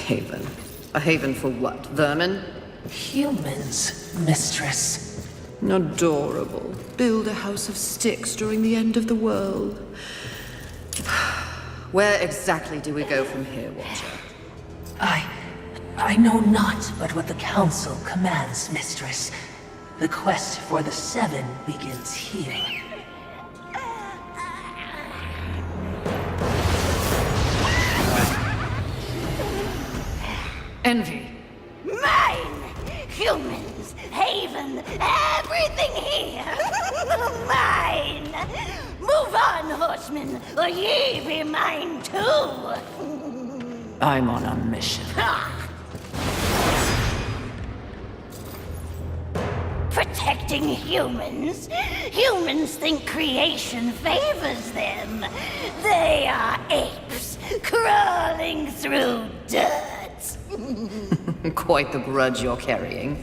haven. A haven for what? Vermin? Humans, mistress. Adorable. Build a house of sticks during the end of the world. Where exactly do we go from here, Watcher? I know not but what the Council commands, mistress. The quest for the Seven begins here. Envy. Mine! Humans, haven, everything here! Mine! Move on, horsemen, or ye be mine too! I'm on a mission. Protecting humans? Humans think creation favors them. They are apes, crawling through dirt. Quite the grudge you're carrying.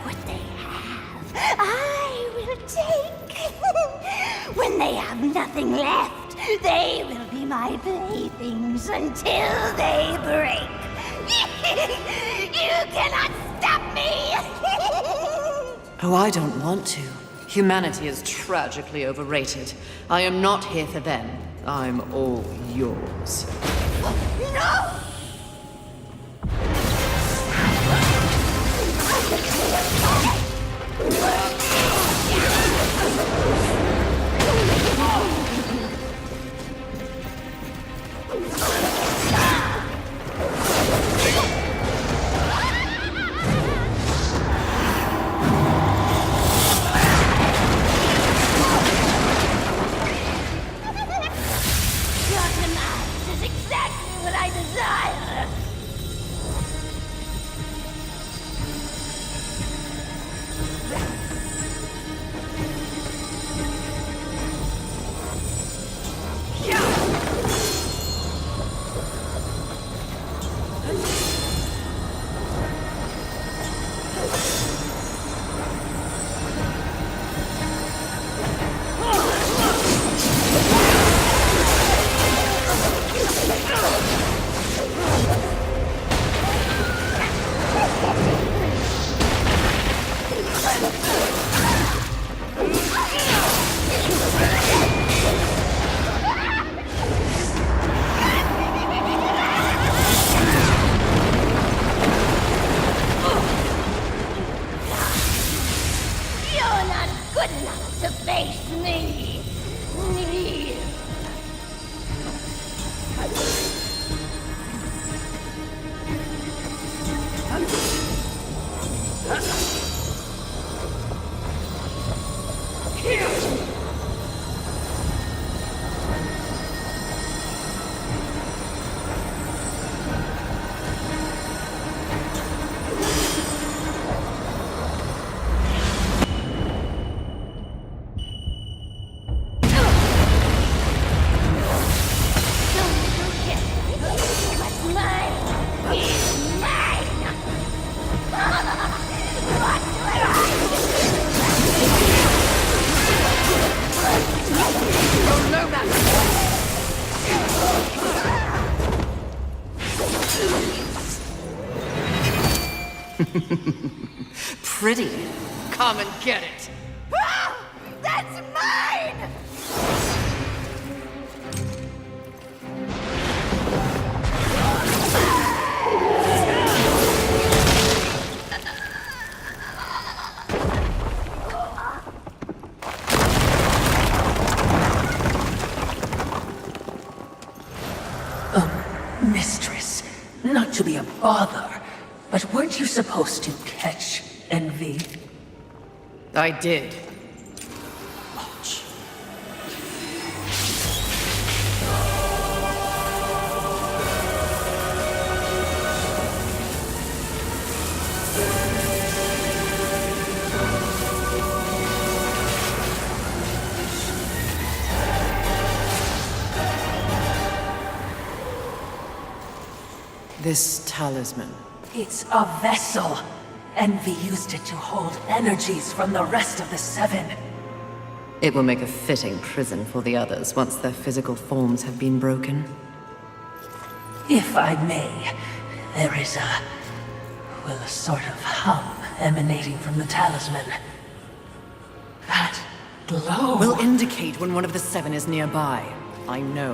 What they have, I will take. When they have nothing left, they will be my playthings until they break. You cannot stop me! Oh, I don't want to. Humanity is tragically overrated. I am not here for them. I'm all yours. No! Pretty. Come and get it. Ah! That's mine! Mistress, not to be a bother, but weren't you supposed to catch Envy? I did. Watch. This talisman. It's a vessel. Envy used it to hold energies from the rest of the Seven. It will make a fitting prison for the others once their physical forms have been broken. If I may, there is a sort of hum emanating from the talisman. That glow. Will indicate when one of the seven is nearby. I know.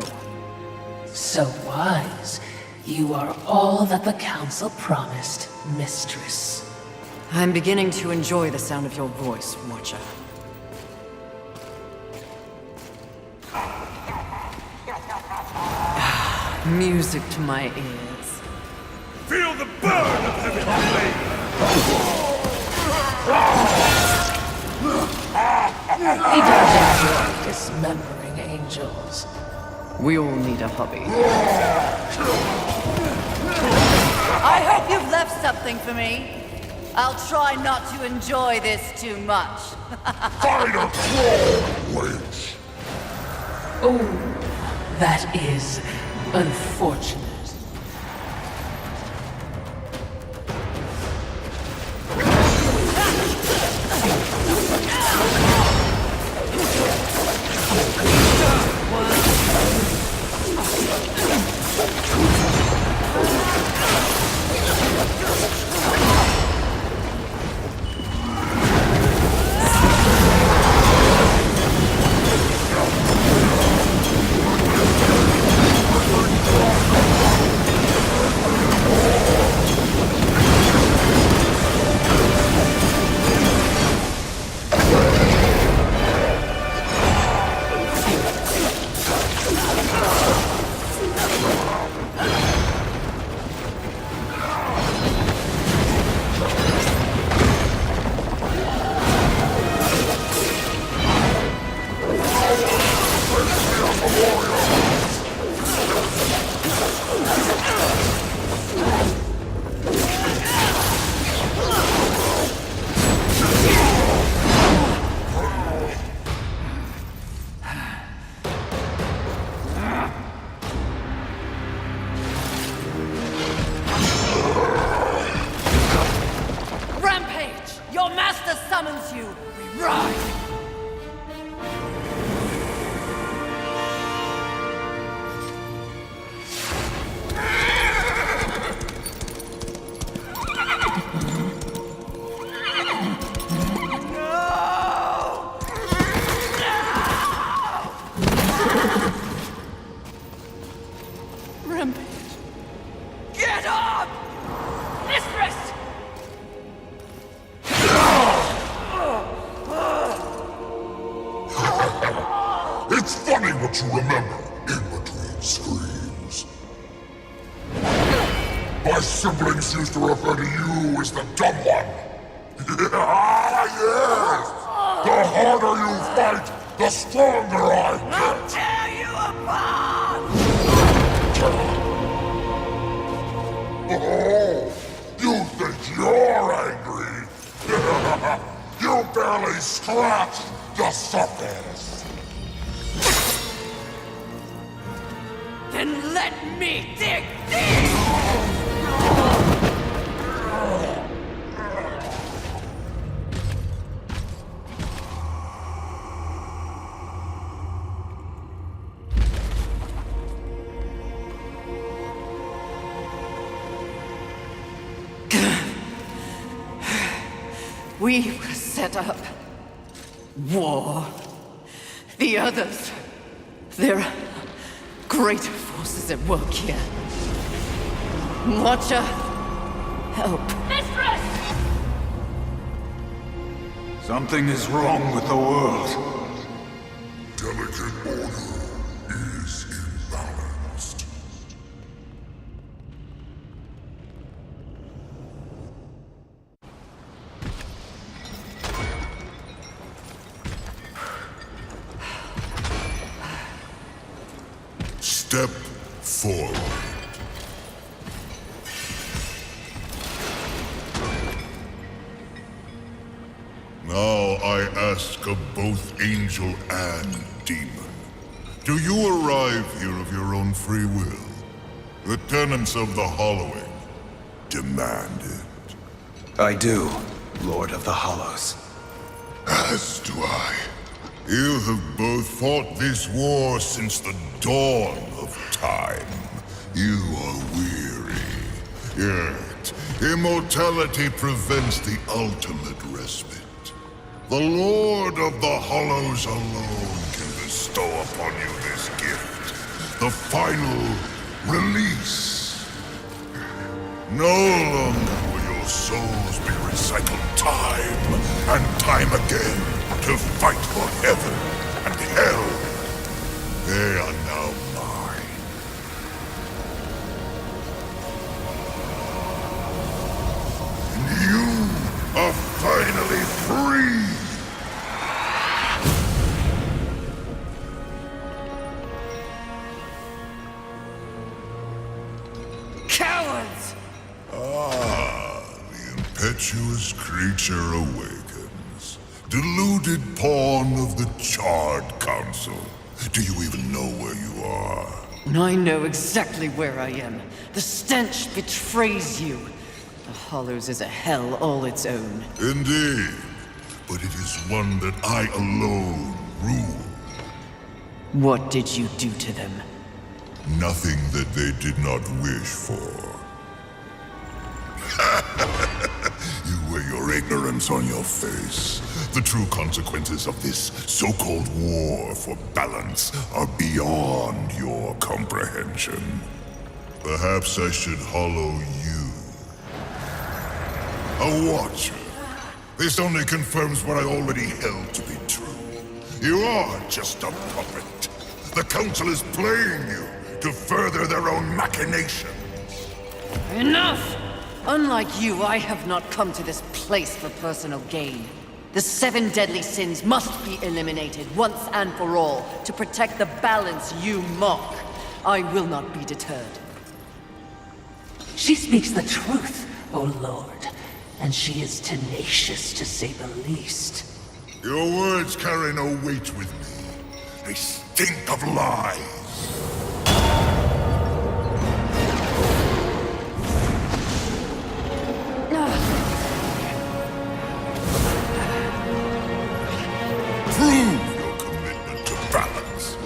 So wise. You are all that the Council promised, Mistress. I'm beginning to enjoy the sound of your voice, Watcher. Music to my ears. Feel the burn of heavy flame! He does enjoy dismembering angels. We all need a hobby. I hope you've left something for me. I'll try not to enjoy this too much. Find a troll, witch! Oh, that is unfortunate. It's funny what you remember in between screams. My siblings used to refer to you as the dumb one. Yes! The harder you fight, the stronger I get! I'll tear you apart! Oh, you think you're angry? You barely scratched the surface! Then let me dig deep! We will set up war. The others, there are great forces at work here. Watcher, help. Mistress! Something is wrong with the world. Delicate order is imbalanced. Step forward. Now I ask of both angel and demon. Do you arrive here of your own free will? The tenets of the Hollowing demand it. I do, Lord of the Hollows. As do I. You have both fought this war since the dawn of time. You are weary. Yet, immortality prevents the ultimate respite. The Lord of the Hollows alone can bestow upon you this gift. The final release. No longer will your souls be recycled time and time again to fight for heaven and hell. They are now mine. And you are finally free! Cowards! The impetuous creature awakens. Deluded pawn of the Charred Council. Do you even know where you are? I know exactly where I am. The stench betrays you. The Hollows is a hell all its own. Indeed. But it is one that I alone rule. What did you do to them? Nothing that they did not wish for. You wear your ignorance on your face. The true consequences of this so-called war for balance are beyond your comprehension. Perhaps I should hollow you. A watcher. This only confirms what I already held to be true. You are just a puppet. The Council is playing you to further their own machinations. Enough! Unlike you, I have not come to this place for personal gain. The 7 deadly sins must be eliminated once and for all to protect the balance you mock. I will not be deterred. She speaks the truth, O Lord, and she is tenacious to say the least. Your words carry no weight with me. They stink of lies. Prove your commitment to balance.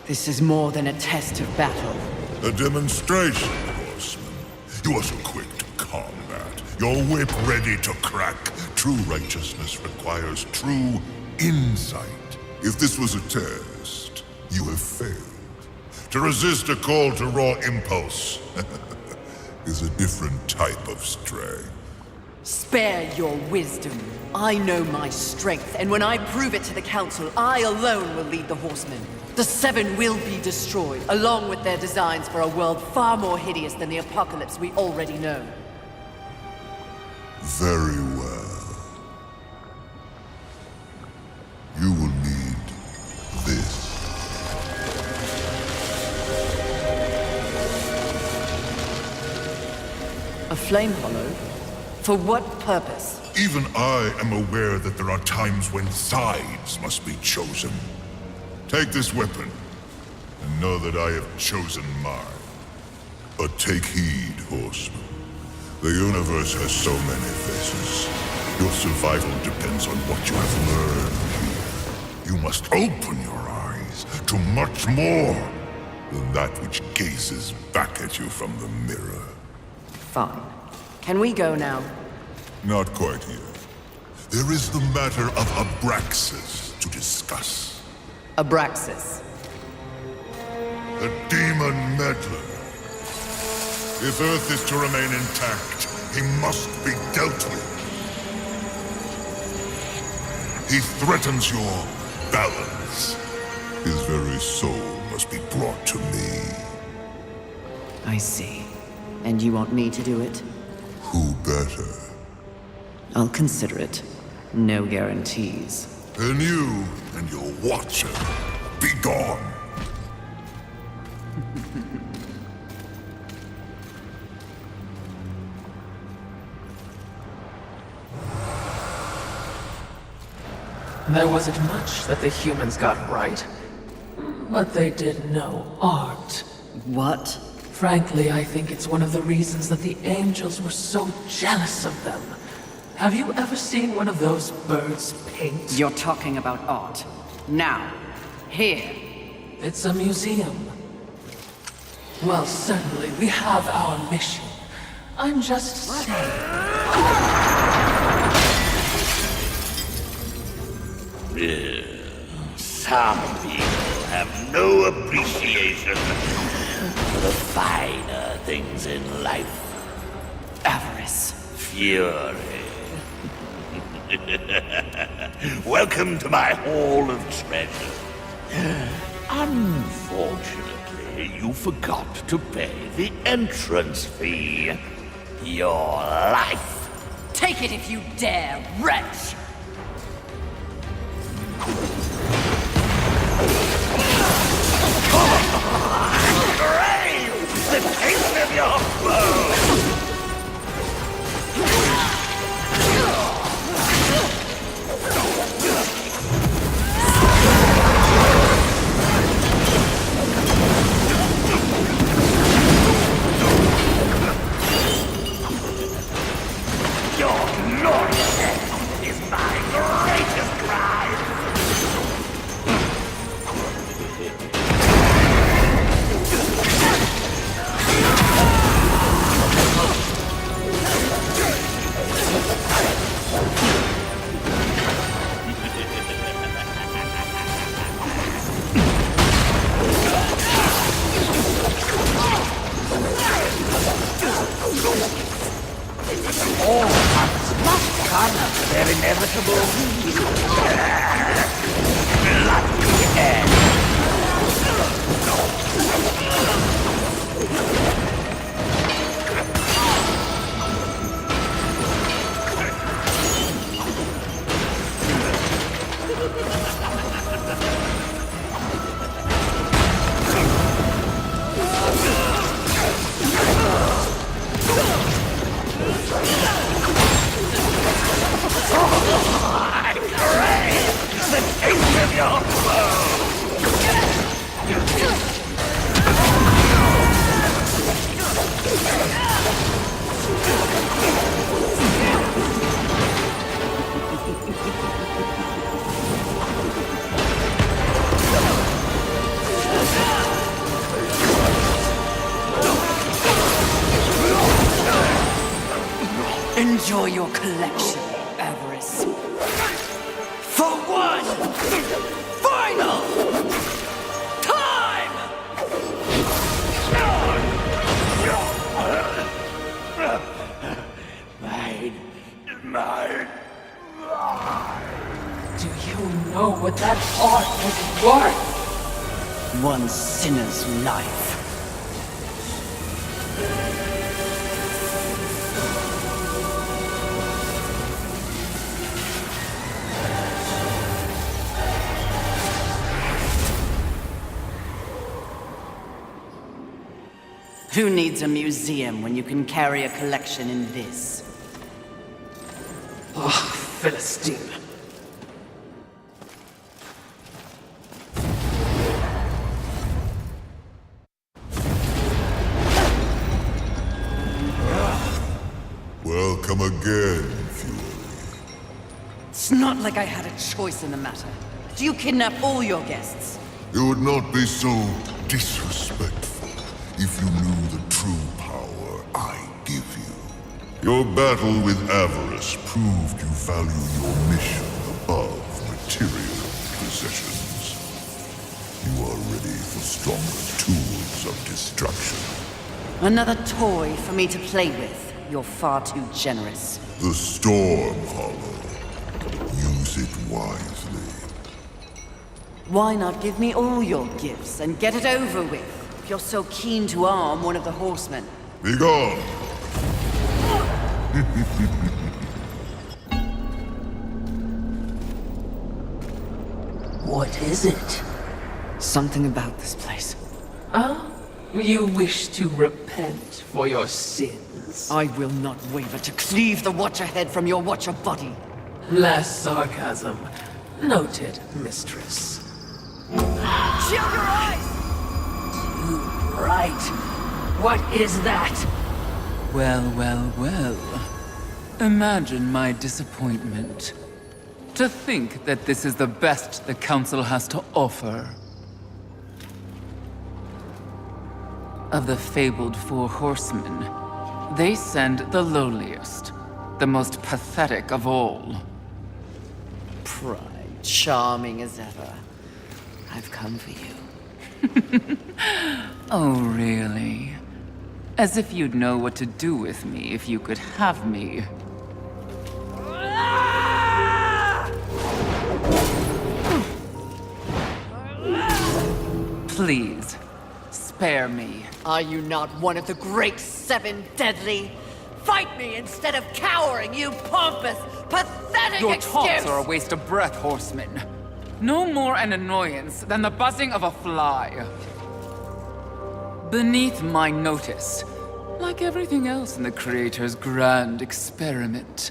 This is more than a test of battle. A demonstration, horseman. You are so quick to combat. Your whip ready to crack. True righteousness requires true insight. If this was a test, you have failed. To resist a call to raw impulse is a different type of strength. Spare your wisdom. I know my strength, and when I prove it to the Council, I alone will lead the Horsemen. The 7 will be destroyed, along with their designs for a world far more hideous than the apocalypse we already know. Very well. You will need this. A flame hollow? For what purpose? Even I am aware that there are times when sides must be chosen. Take this weapon, and know that I have chosen mine. But take heed, horseman. The universe has so many faces. Your survival depends on what you have learned here. You must open your eyes to much more than that which gazes back at you from the mirror. Fine. Can we go now? Not quite yet. There is the matter of Abraxas to discuss. Abraxas. The demon meddler. If Earth is to remain intact, he must be dealt with. He threatens your balance. His very soul must be brought to me. I see. And you want me to do it? Who better? I'll consider it. No guarantees. Then you and your watcher Be gone! There wasn't much that the humans got right, but they did know art. What? Frankly, I think it's one of the reasons that the angels were so jealous of them. Have you ever seen one of those birds paint? You're talking about art. Now, here. It's a museum. Well, certainly we have our mission. I'm just saying. Some people have no appreciation for the finer things in life. Avarice. Fury. Welcome to my Hall of Treasure. Unfortunately, you forgot to pay the entrance fee. Your life. Take it if you dare, wretch! Brave! The taste of your blood! Your gloriousness is my greatest pride! All hearts must come to their inevitable bloody end. I crave the taste of your blood! Enjoy your collection, Avarice. For one final time! Mine. Do you know what that art was worth? One sinner's life. Who needs a museum when you can carry a collection in this? Oh, Philistine. Welcome again, Fury. It's not like I had a choice in the matter. Do you kidnap all your guests? You would not be so disrespectful if you knew the true power I give you. Your battle with Avarice proved you value your mission above material possessions. You are ready for stronger tools of destruction. Another toy for me to play with. You're far too generous. The Storm Hollow. Use it wisely. Why not give me all your gifts and get it over with, if you're so keen to arm one of the horsemen? Be gone! What is it? Something about this place. Oh, you wish to repent for your sins? I will not waver to cleave the Watcher head from your Watcher body. Less sarcasm. Noted, mistress. Shield your eyes! Right. What is that? Well, well, well. Imagine my disappointment. To think that this is the best the Council has to offer. Of the fabled Four Horsemen, they send the lowliest, the most pathetic of all. Pride, charming as ever. I've come for you. Oh, really? As if you'd know what to do with me if you could have me. Please, spare me. Are you not one of the great seven deadly? Fight me instead of cowering, you pompous, pathetic Your excuse! taunts are a waste of breath, horseman. No more an annoyance than the buzzing of a fly. Beneath my notice, like everything else in the Creator's grand experiment,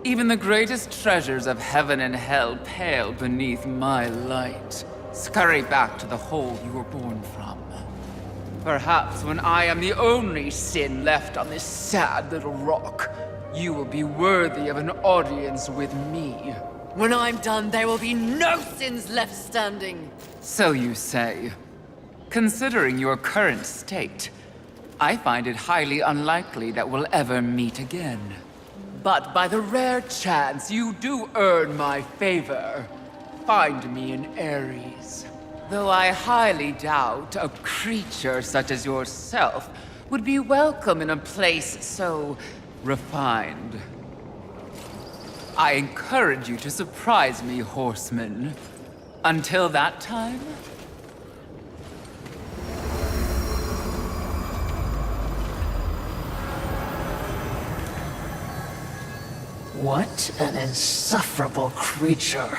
even the greatest treasures of heaven and hell pale beneath my light. Scurry back to the hole you were born from. Perhaps when I am the only sin left on this sad little rock, you will be worthy of an audience with me. When I'm done, there will be no sins left standing. So you say. Considering your current state, I find it highly unlikely that we'll ever meet again. But by the rare chance you do earn my favor, find me in Ares. Though I highly doubt a creature such as yourself would be welcome in a place so refined. I encourage you to surprise me, horseman. Until that time, What an insufferable creature.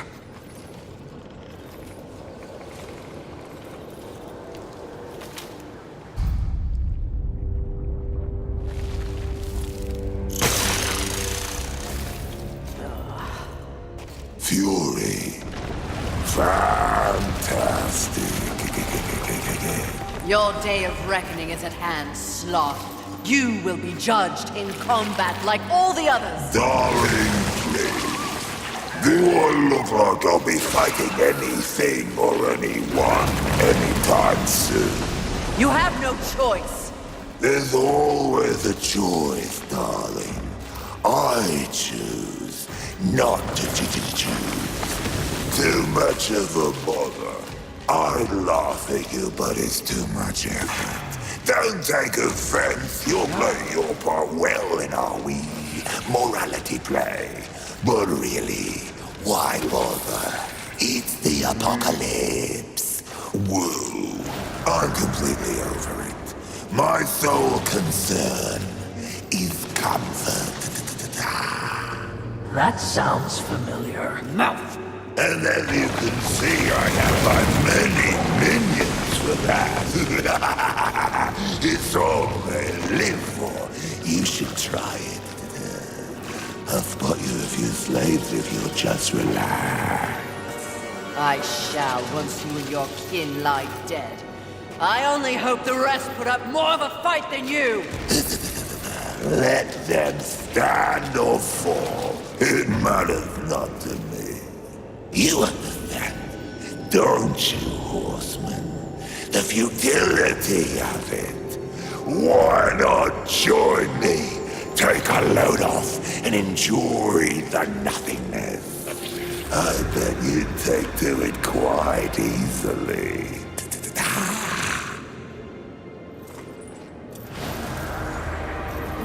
Fury. Fantastic. Your day of reckoning is at hand, Sloth. You will be judged in combat like all the others. Darling, please. Do I look like I'll be fighting anything or anyone anytime soon? You have no choice. There's always a choice, darling. I choose not to choose. Too much of a bother. I'd laugh at you, but it's too much effort. Don't take offense. You're playing your part well in our wee morality play. But really, why bother? It's the apocalypse. Woo. I'm completely over it. My sole concern is comfort. That sounds familiar. Mouth! And as you can see, I have my many minions for that. It's all they live for. You should try it. I'll spot you a few slaves if you'll just relax. I shall once you and your kin lie dead. I only hope the rest put up more of a fight than you. Let them stand or fall. It matters not to me. You understand, don't you, horseman? The futility of it. Why not join me? Take a load off and enjoy the nothingness. I bet you'd take to it quite easily.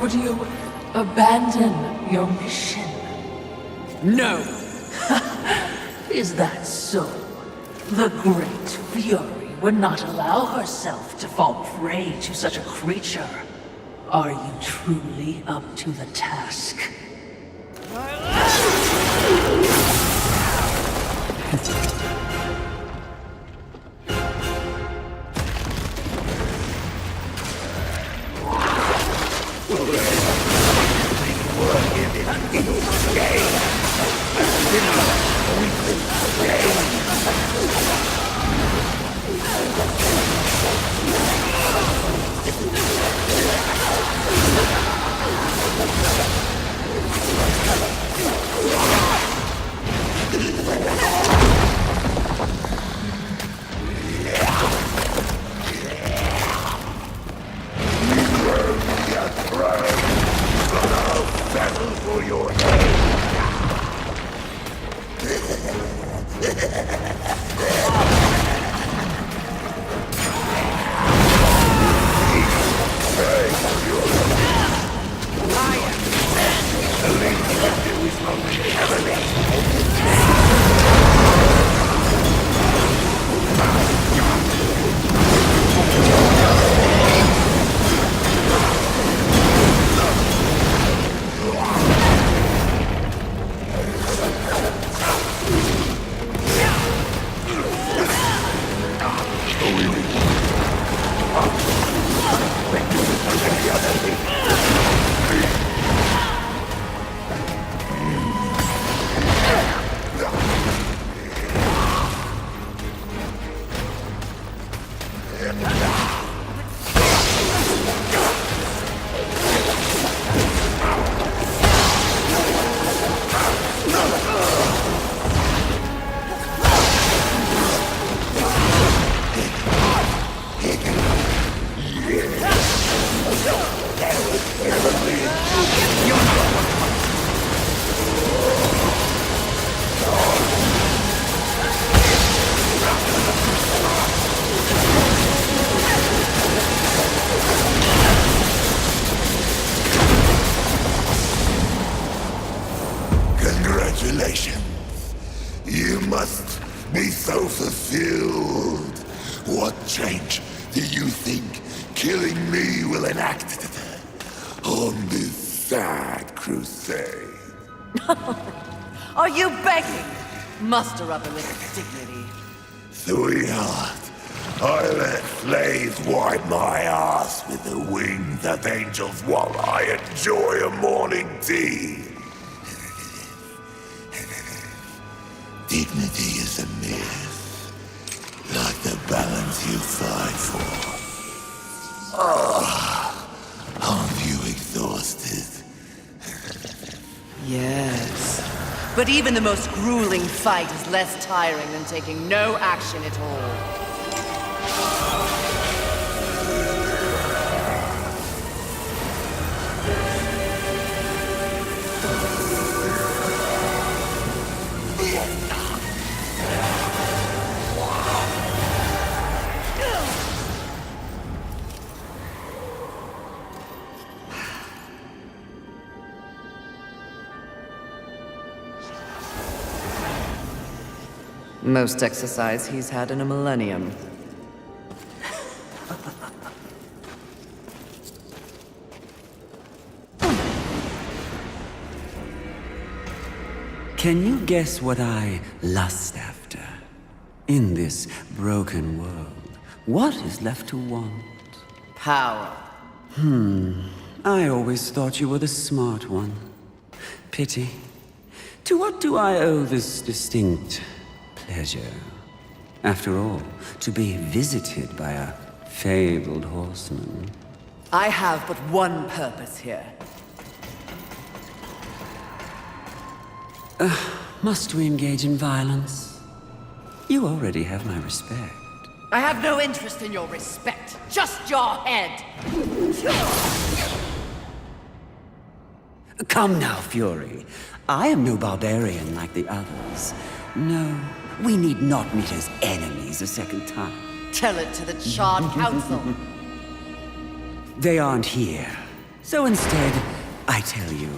Would you abandon your mission? No! Is that so? The Great Fury would not allow herself to fall prey to such a creature. Are you truly up to the task? Congratulations. You must be so fulfilled. What change do you think killing me will enact on this sad crusade? Are you begging? Muster up a little dignity. Sweetheart, I let slaves wipe my ass with the wings of angels while I enjoy a morning tea. Dignity is a myth, like the balance you fight for. Aren't you exhausted? Yes. But even the most grueling fight is less tiring than taking no action at all. Most exercise he's had in a millennium. Can you guess what I lust after? In this broken world, what is left to want? Power. I always thought you were the smart one. Pity. To what do I owe this distinct pleasure? After all, to be visited by a fabled horseman. I have but one purpose here. Must we engage in violence? You already have my respect. I have no interest in your respect, just your head. Come now, Fury. I am no barbarian like the others. No, we need not meet as enemies a second time. Tell it to the Charred Council. They aren't here. So instead, I tell you,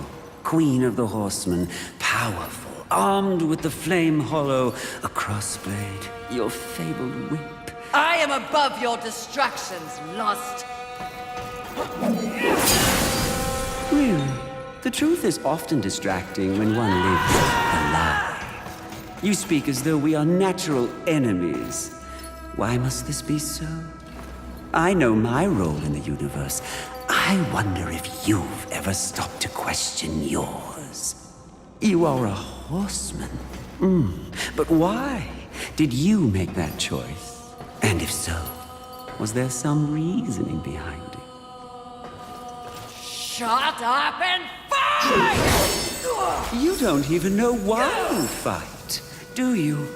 Queen of the Horsemen, powerful, armed with the flame hollow, a crossblade, your fabled whip. I am above your distractions, lust. Really? The truth is often distracting when one lives a lie. You speak as though we are natural enemies. Why must this be so? I know my role in the universe. I wonder if you've ever stopped to question yours. You are a horseman. But why did you make that choice? And if so, was there some reasoning behind it? Shut up and fight! You don't even know why you fight, do you?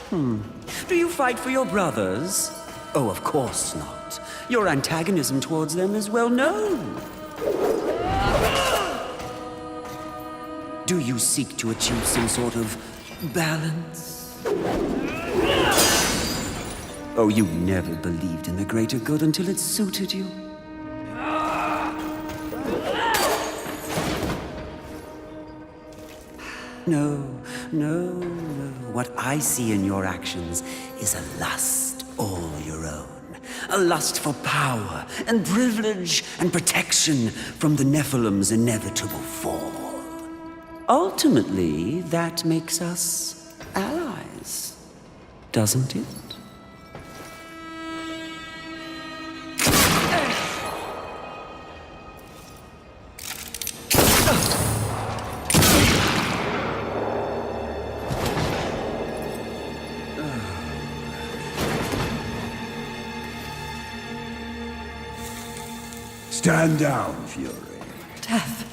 Do you fight for your brothers? Oh, of course not. Your antagonism towards them is well known. Do you seek to achieve some sort of balance? Oh, you never believed in the greater good until it suited you. No, no, no. What I see in your actions is a lust all your own. A lust for power and privilege and protection from the Nephilim's inevitable fall. Ultimately, that makes us allies, doesn't it? Stand down, Fury. Death.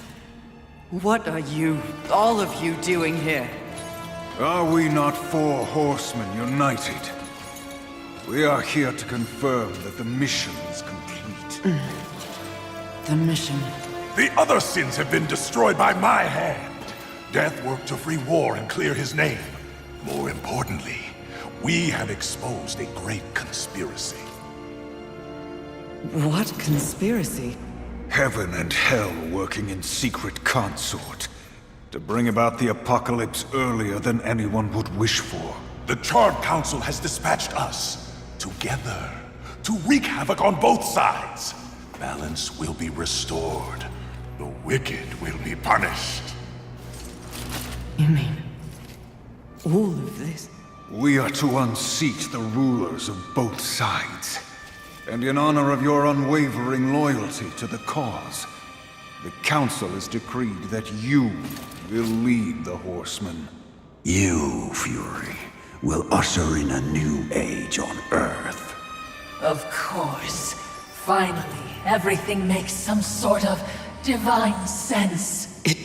What are you, all of you, doing here? Are we not four horsemen united? We are here to confirm that the mission is complete. The mission. The other sins have been destroyed by my hand. Death worked to free War and clear his name. More importantly, we have exposed a great conspiracy. What conspiracy? Heaven and hell working in secret consort to bring about the apocalypse earlier than anyone would wish for. The Charred Council has dispatched us together to wreak havoc on both sides. Balance will be restored. The wicked will be punished. You mean all of this? We are to unseat the rulers of both sides. And in honor of your unwavering loyalty to the cause, the Council has decreed that you will lead the Horsemen. You, Fury, will usher in a new age on Earth. Of course. Finally, everything makes some sort of divine sense. It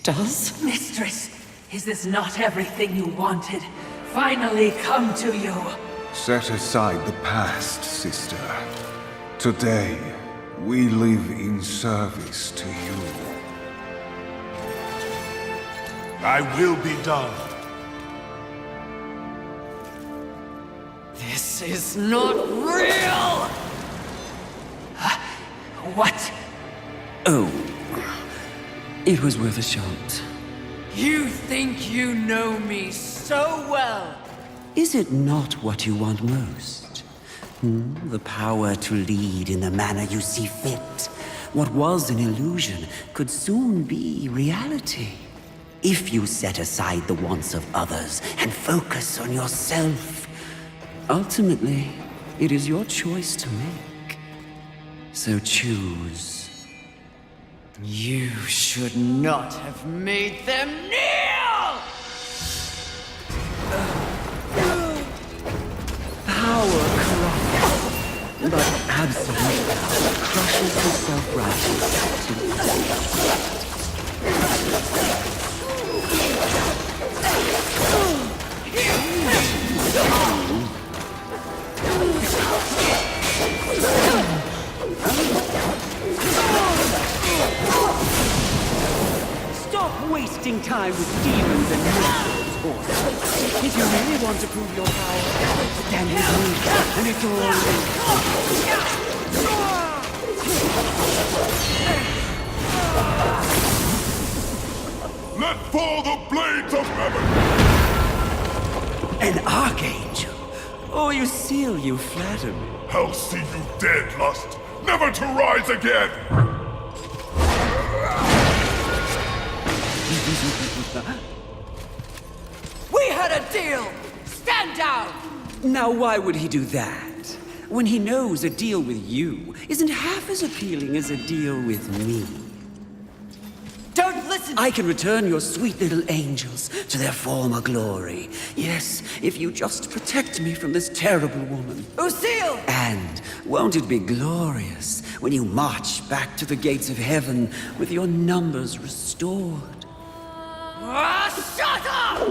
does? Mistress, is this not everything you wanted? Finally come to you. Set aside the past, sister. Today, we live in service to you. I will be done. This is not real! What? Oh, it was worth a shot. You think you know me so well! Is it not what you want most? The power to lead in the manner you see fit. What was an illusion could soon be reality. If you set aside the wants of others and focus on yourself. Ultimately, it is your choice to make. So choose. You should not have made them kneel! Power corrupts, but absolute power crushes the self-righteous. Stop wasting time with demons and monsters, horse. If you really want to prove your power, stand with me, and it's all Let fall the blades of heaven! an archangel. Oh, you seal, you flatter me. I'll see you dead, Lust, never to rise again! We had a deal! Stand down! Now, why would he do that? When he knows a deal with you isn't half as appealing as a deal with me. Don't listen! I can return your sweet little angels to their former glory. Yes, if you just protect me from this terrible woman. Lucille! And won't it be glorious when you march back to the gates of heaven with your numbers restored? Shut up!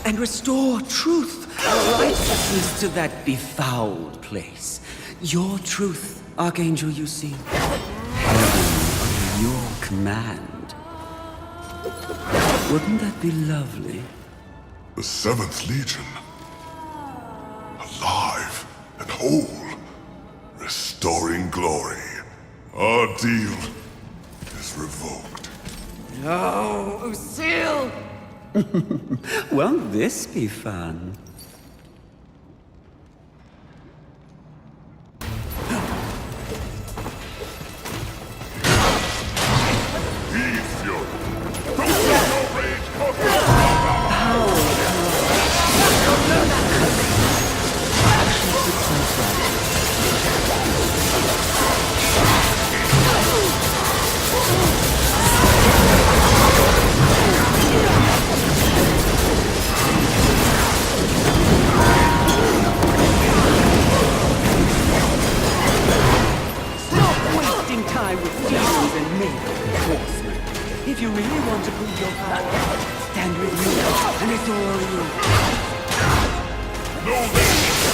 And restore truth and righteousness to that befouled place. Your truth, Archangel, you see. Heaven under your command. Wouldn't that be lovely? The 7th Legion. Alive and whole. Restoring glory. Our deal is revoked. No, Lucille! Won't this be fun? Peace, Fury. Don't let your rage conquer. Time with demons and me, horsemen. If you really want to prove your power, stand with me, and it's all you. No vengeance!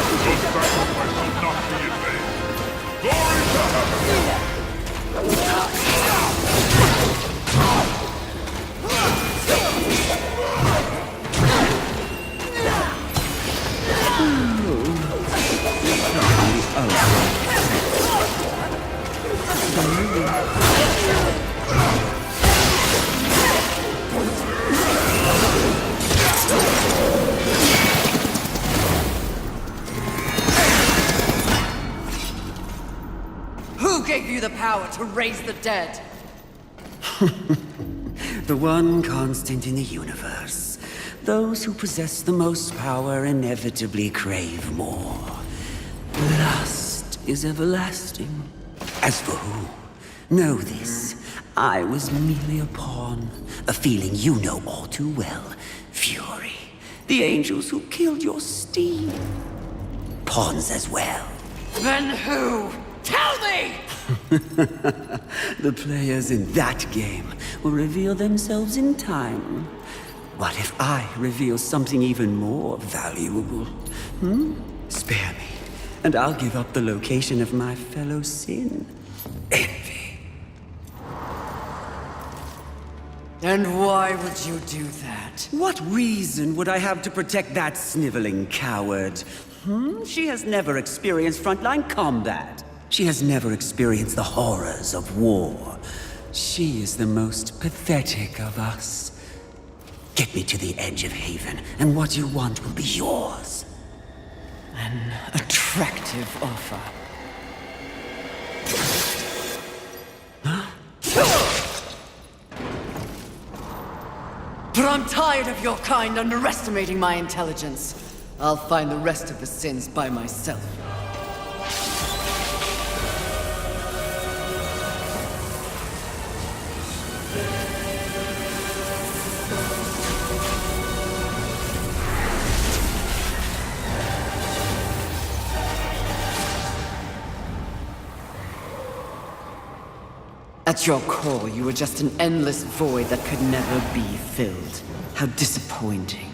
Your sacrifice will not be in vain. Glory to heaven! Who gave you the power to raise the dead? The one constant in the universe. Those who possess the most power inevitably crave more. Lust is everlasting. As for who, know this. I was merely a pawn. A feeling you know all too well. Fury. The angels who killed your steed. Pawns as well. Then who? Tell me! The players in that game will reveal themselves in time. What if I reveal something even more valuable? Spare me, and I'll give up the location of my fellow sin. Envy. And why would you do that? What reason would I have to protect that sniveling coward? She has never experienced frontline combat. She has never experienced the horrors of war. She is the most pathetic of us. Get me to the edge of Haven, and what you want will be yours. An attractive offer. But I'm tired of your kind underestimating my intelligence. I'll find the rest of the sins by myself. At your core, you were just an endless void that could never be filled. How disappointing.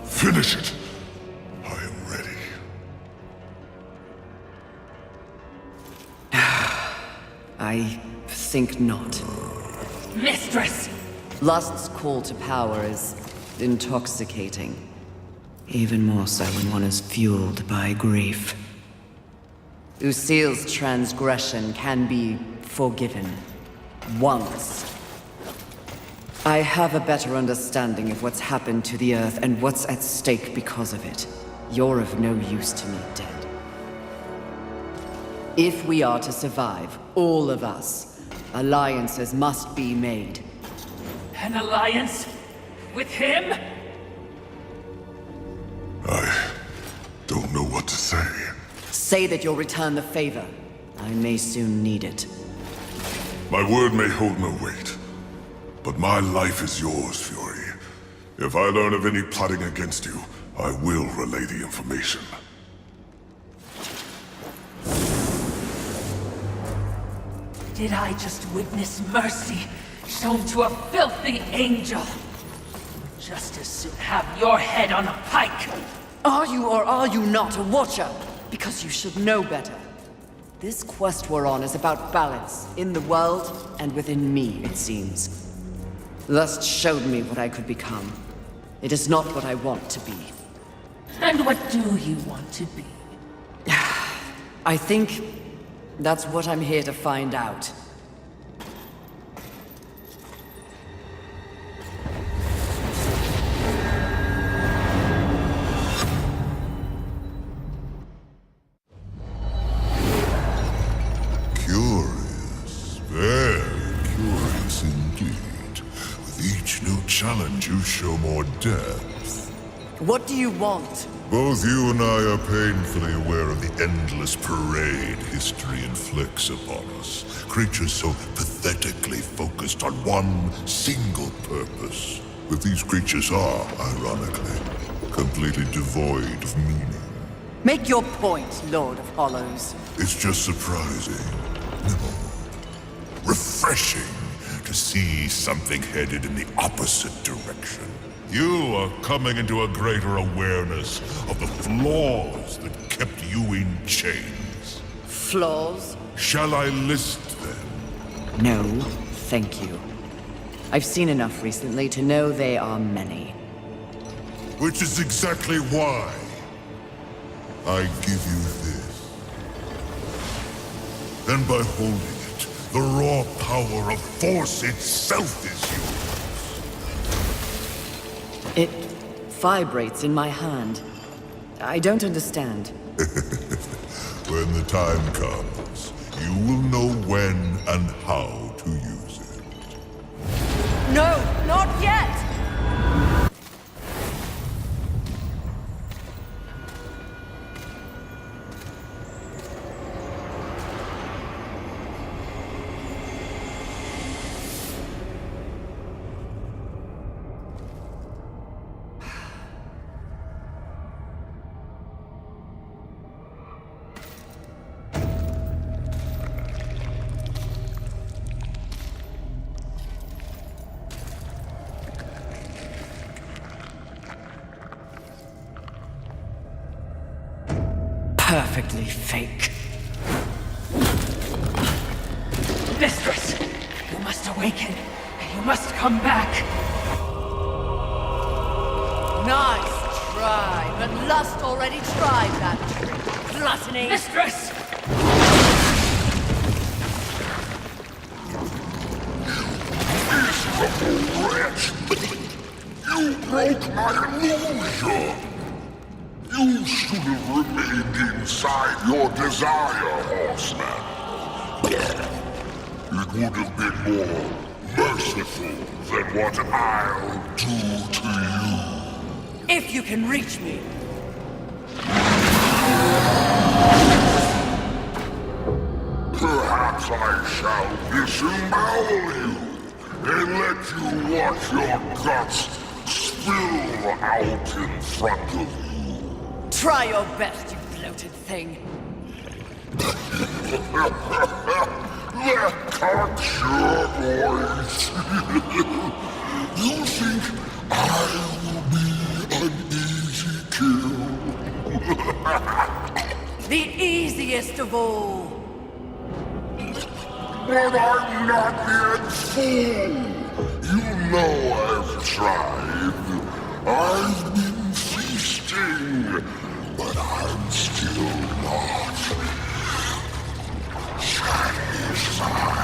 Finish it. I am ready. I think not. Mistress! Lust's call to power is intoxicating. Even more so when one is fueled by grief. Lucille's transgression can be forgiven. Once. I have a better understanding of what's happened to the Earth and what's at stake because of it. You're of no use to me, dead. If we are to survive, all of us, alliances must be made. An alliance? With him? I don't know what to say. Say that you'll return the favor. I may soon need it. My word may hold no weight, but my life is yours, Fury. If I learn of any plotting against you, I will relay the information. Did I just witness mercy shown to a filthy angel? Just as soon have your head on a pike! Are you or are you not a Watcher? Because you should know better. This quest we're on is about balance, in the world and within me, it seems. Lust showed me what I could become. It is not what I want to be. And what do you want to be? I think that's what I'm here to find out. Curious, very curious indeed. With each new challenge, you show more depth. What do you want? Both you and I are painfully aware of the endless parade history inflicts upon us. Creatures so pathetically focused on one single purpose. But these creatures are, ironically, completely devoid of meaning. Make your point, Lord of Hollows. It's just surprising, no, refreshing to see something headed in the opposite direction. You are coming into a greater awareness of the flaws that kept you in chains. Flaws? Shall I list them? No, thank you. I've seen enough recently to know they are many. Which is exactly why I give you this. And by holding it, the raw power of Force itself is yours. It vibrates in my hand. I don't understand. When the time comes, you will know when and how to use it. No, not yet! Perfectly fake. Mistress! You must awaken. You must come back. Nice try, but Lust already tried that trick. Gluttony! Mistress! Wretch! You broke my illusion! You should have remained inside your desire, horseman. It would have been more merciful than what I'll do to you. If you can reach me. Perhaps I shall disembowel you and let you watch your guts spill out in front of you. Try your best, you bloated thing. That cocks your voice. You think I will be an easy kill? The easiest of all. But I'm not yet full. You know I've tried. I've been feasting, but I'm still not satisfied.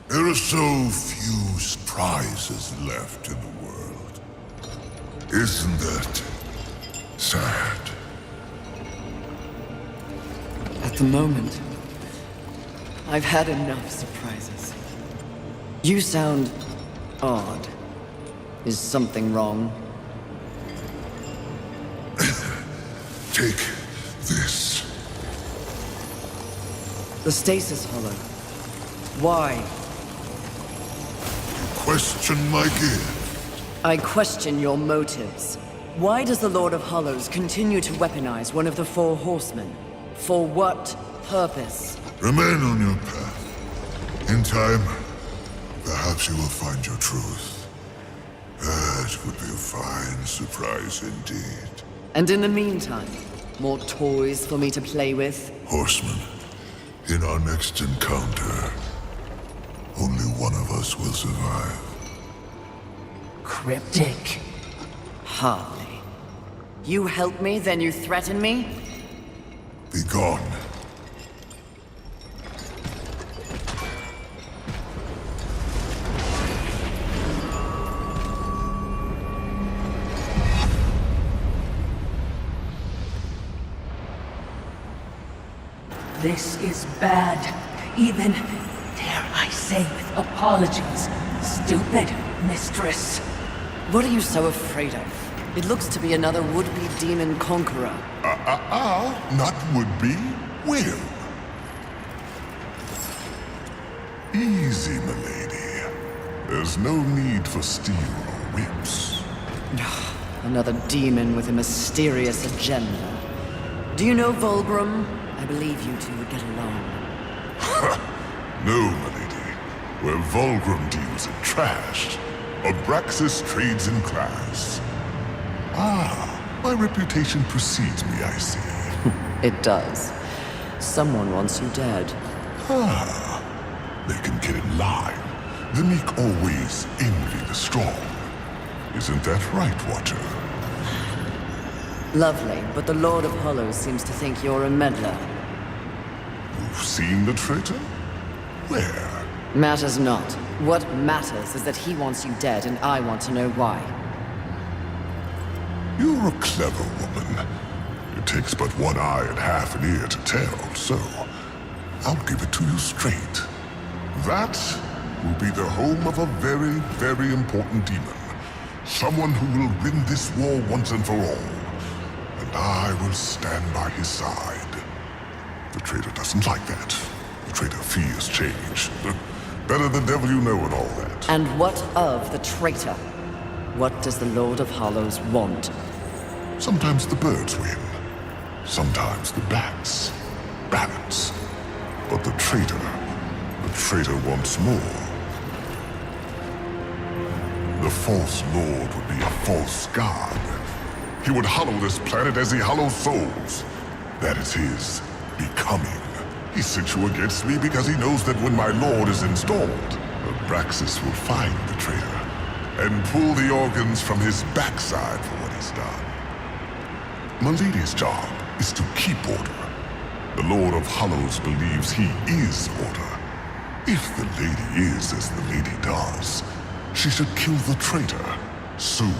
There are so few prizes left in the world. Isn't that sad? At the moment, I've had enough surprises. You sound odd. Is something wrong? Take this. The stasis hollow. Why? Question my gift. I question your motives. Why does the Lord of Hollows continue to weaponize one of the four horsemen? For what purpose? Remain on your path. In time, perhaps you will find your truth. That would be a fine surprise indeed. And in the meantime, more toys for me to play with? Horseman, in our next encounter, only one of us will survive. Cryptic. Hardly. You help me, then you threaten me? Be gone. This is bad. Even, dare I say with apologies, stupid mistress. What are you so afraid of? It looks to be another would-be demon conqueror. Not would-be, will. Easy, milady. There's no need for steel or whips. Another demon with a mysterious agenda. Do you know Volgrim? I believe you two would get along. No, milady. Where Volgrim deals in trash, Abraxas trades in class. My reputation precedes me, I see. It does. Someone wants you dead. They can get in line. The meek always envy the strong. Isn't that right, Watcher? Lovely, but the Lord of Hollows seems to think you're a meddler. You've seen the traitor? Where? Matters not. What matters is that he wants you dead, and I want to know why. You're a clever woman. It takes but one eye and half an ear to tell, so I'll give it to you straight. That will be the home of a very, very important demon. Someone who will win this war once and for all. And I will stand by his side. The traitor doesn't like that. The traitor fears change. Better the devil you know and all that. And what of the traitor? What does the Lord of Hollows want? Sometimes the birds win. Sometimes the bats. Balance. But the traitor wants more. The false lord would be a false god. He would hollow this planet as he hollows souls. That is his becoming. He sent you against me because he knows that when my lord is installed, Abraxas will find the traitor and pull the organs from his backside for what he's done. Milady's job is to keep order. The Lord of Hollows believes he is order. If the lady is as the lady does, she should kill the traitor soon,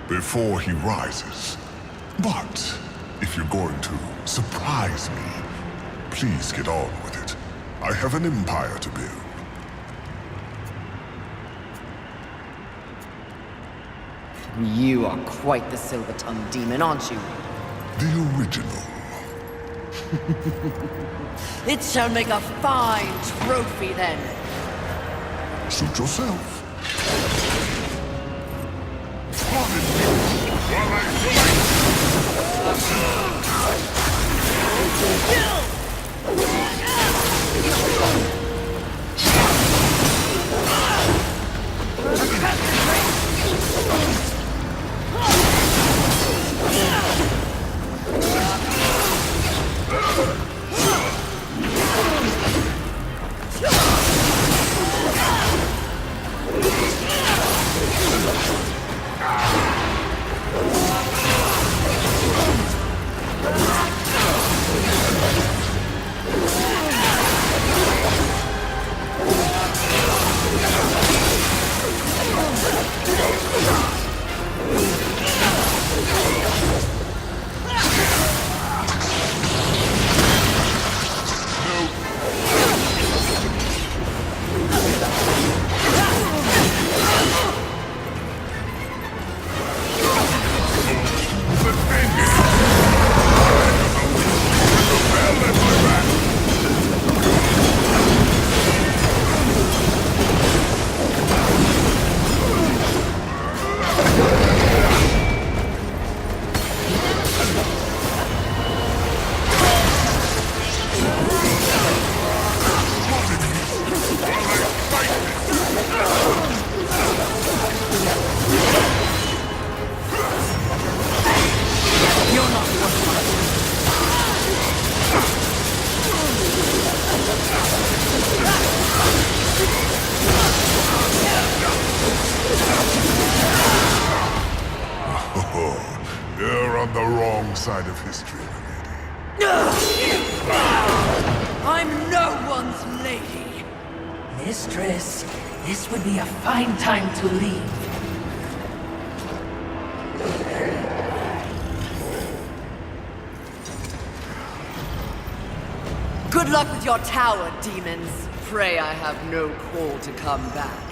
before he rises. But if you're going to surprise me, please get on with it. I have an empire to build. You are quite the silver-tongued demon, aren't you? The original. It shall make a fine trophy, then. Suit yourself. wrong side of history, lady. I'm no one's lady. Mistress, this would be a fine time to leave. Good luck with your tower, demons. Pray I have no call to come back.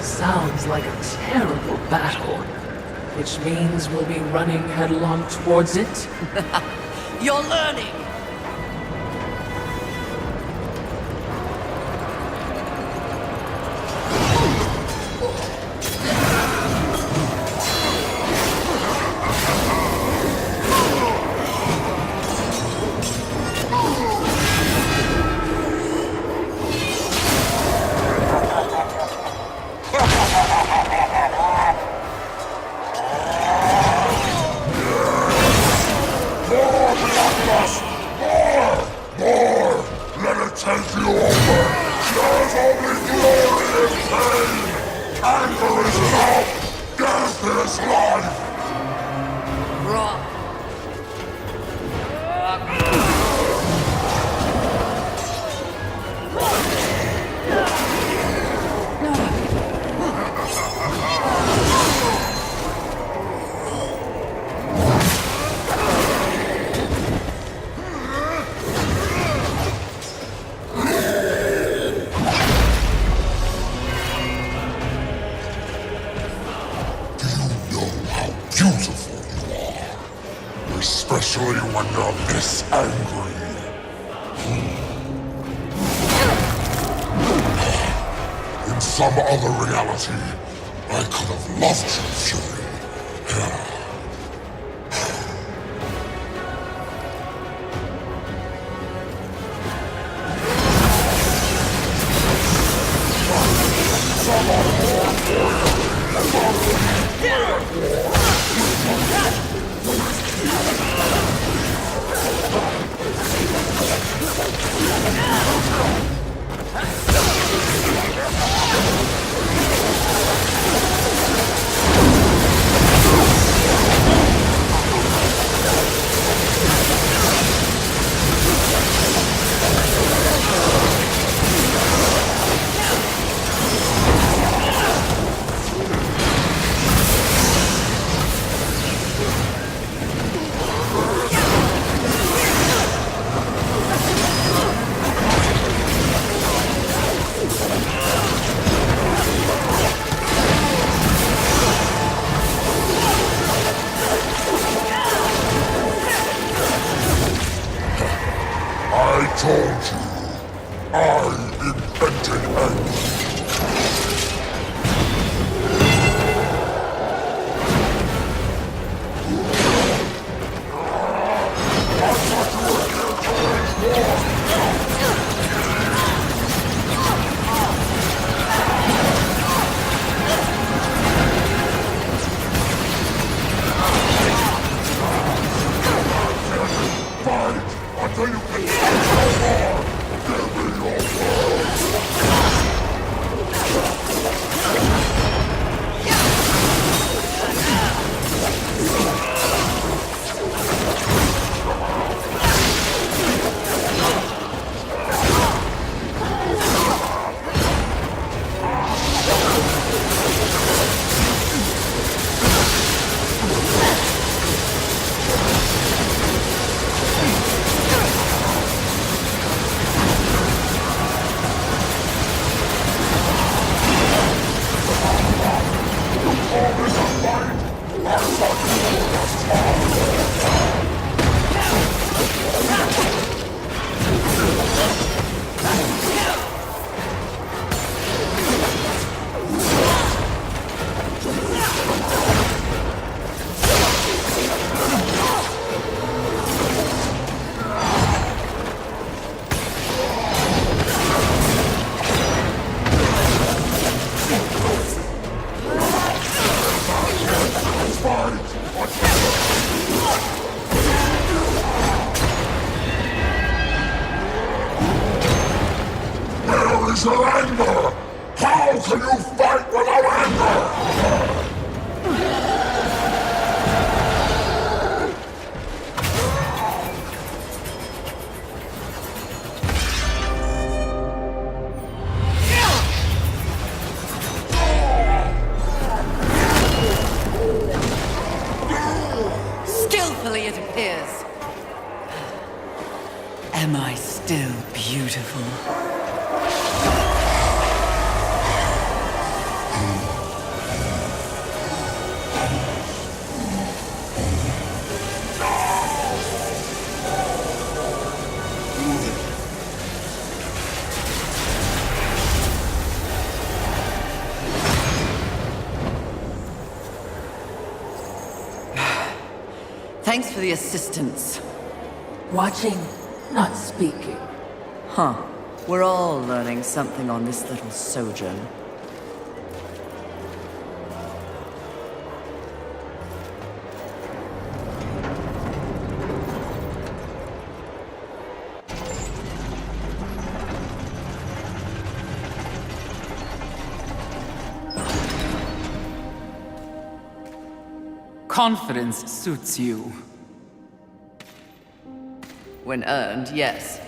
Sounds like a terrible battle, which means we'll be running headlong towards it. You're learning! Let it take you over! There is only glory in pain! Anger is love! Death is life! Rock. Beautiful you are, especially when you're this angry. In some other reality, I could have loved you, Fury. anger! How can you fight without anger? Skillfully, it appears. Am I still beautiful? Thanks for the assistance. Watching, not speaking. Huh. We're all learning something on this little sojourn. Confidence suits you. When earned, yes.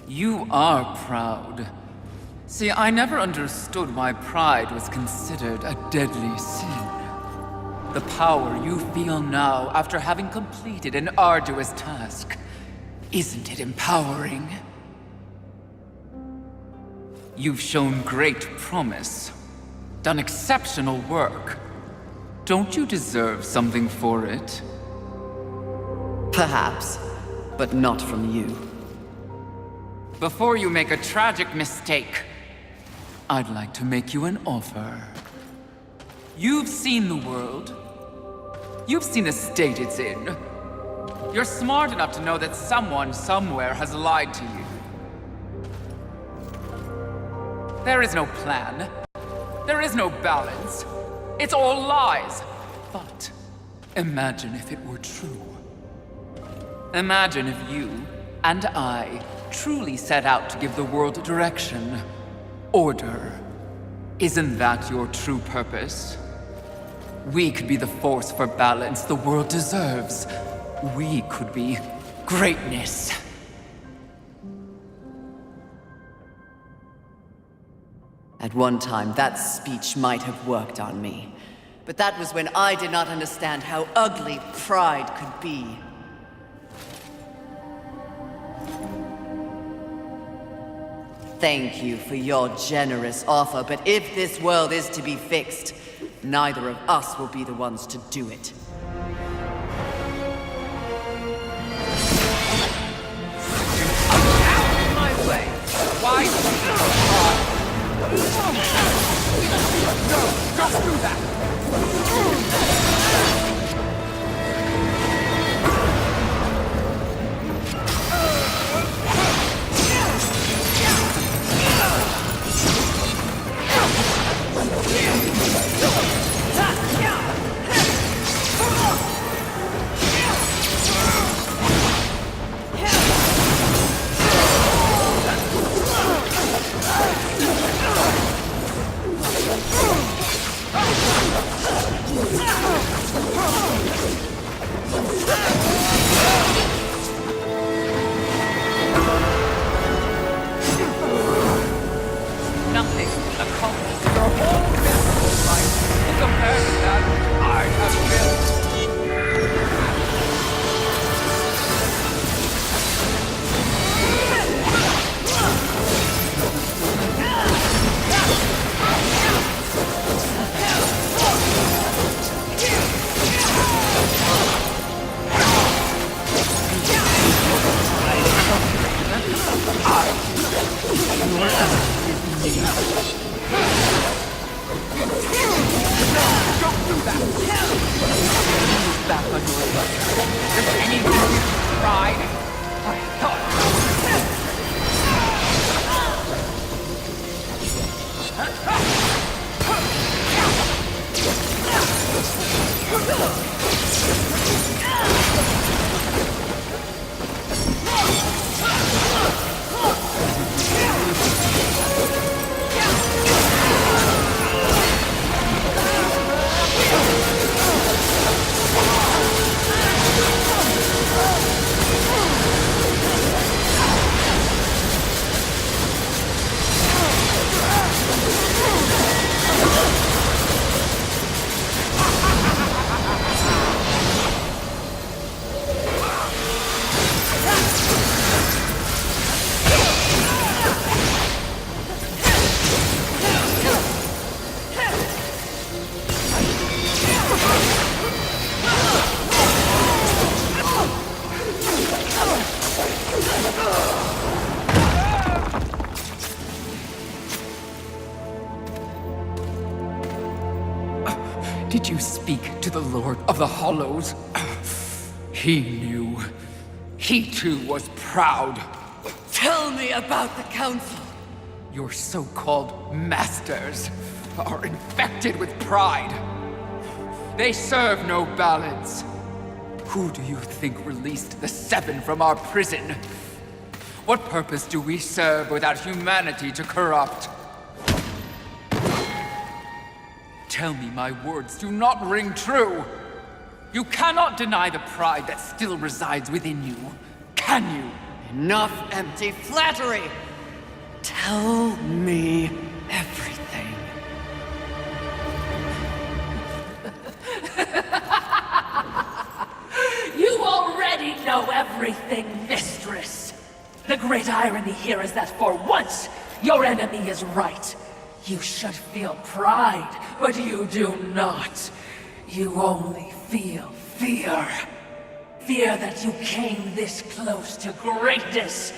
You are proud. See, I never understood why pride was considered a deadly sin. The power you feel now after having completed an arduous task, isn't it empowering? You've shown great promise, done exceptional work. Don't you deserve something for it? Perhaps, but not from you. Before you make a tragic mistake, I'd like to make you an offer. You've seen the world. You've seen the state it's in. You're smart enough to know that someone somewhere has lied to you. There is no plan. There is no balance. It's all lies. But imagine if it were true. Imagine if you and I truly set out to give the world direction, order. Isn't that your true purpose? We could be the force for balance the world deserves. We could be greatness. At one time, that speech might have worked on me. But that was when I did not understand how ugly pride could be. Thank you for your generous offer, but if this world is to be fixed, neither of us will be the ones to do it. Out of my way! Why? No, don't do that! Nothing accomplished your whole business life in comparison to that I have built. Don't do that! Move back on your way. Does anything give you pride? I thought... Did you speak to the Lord of the Hollows? He knew. He too was proud. Tell me about the Council. Your so-called masters are infected with pride. They serve no balance. Who do you think released the Seven from our prison? What purpose do we serve without humanity to corrupt? Tell me my words do not ring true. You cannot deny the pride that still resides within you, can you? Enough empty flattery! Tell me everything. You already know everything, mistress. The great irony here is that for once, your enemy is right. You should feel pride, but you do not. You only feel fear. Fear that you came this close to greatness,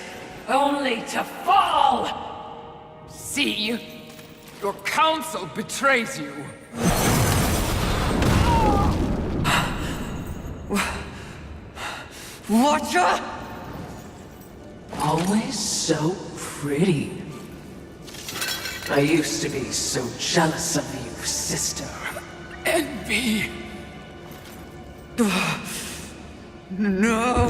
only to fall! See? Your council betrays you. Watcher? Always so pretty. I used to be so jealous of you, sister. Envy. No.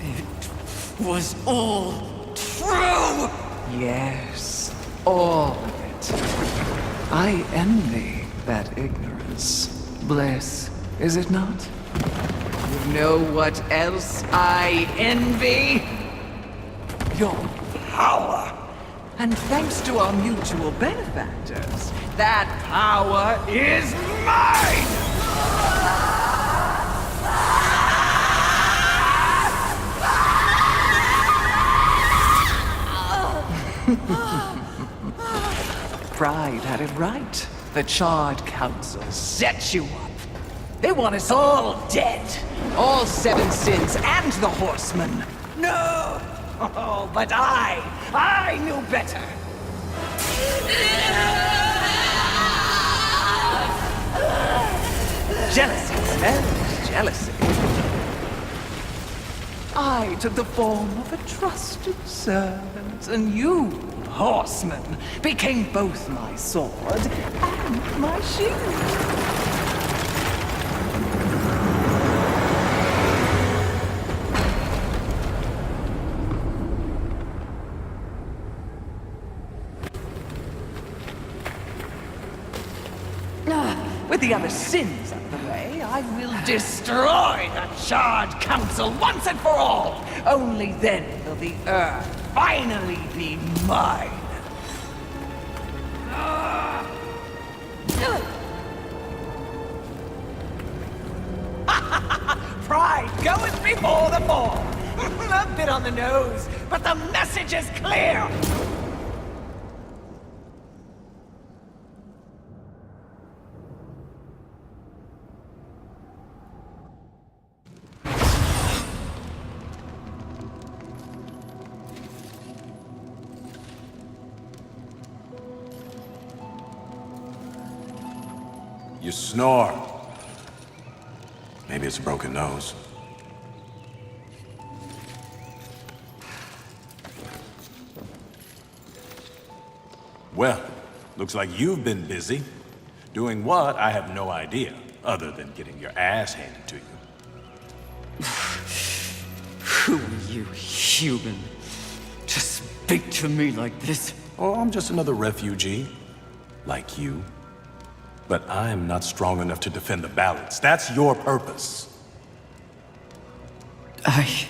It was all true! Yes, all of it. I envy that ignorance. Bliss, is it not? You know what else I envy? Your power. And thanks to our mutual benefactors, that power is mine! Pride had it right. The Charred Council set you up. They want us all dead. All seven sins and the Horsemen. No! Oh, but I knew better. Jealousy, Smell. Jealousy. I took the form of a trusted servant, and you, Horseman, became both my sword and my shield. With the other sins out of the way, I will destroy the Charred Council once and for all! Only then will the Earth finally be mine! Pride goeth before the fall! A bit on the nose, but the message is clear! You snore. Maybe it's a broken nose. Well, looks like you've been busy. Doing what, I have no idea, other than getting your ass handed to you. Who are you, human, to speak to me like this? Oh, I'm just another refugee. Like you. But I am not strong enough to defend the balance. That's your purpose. I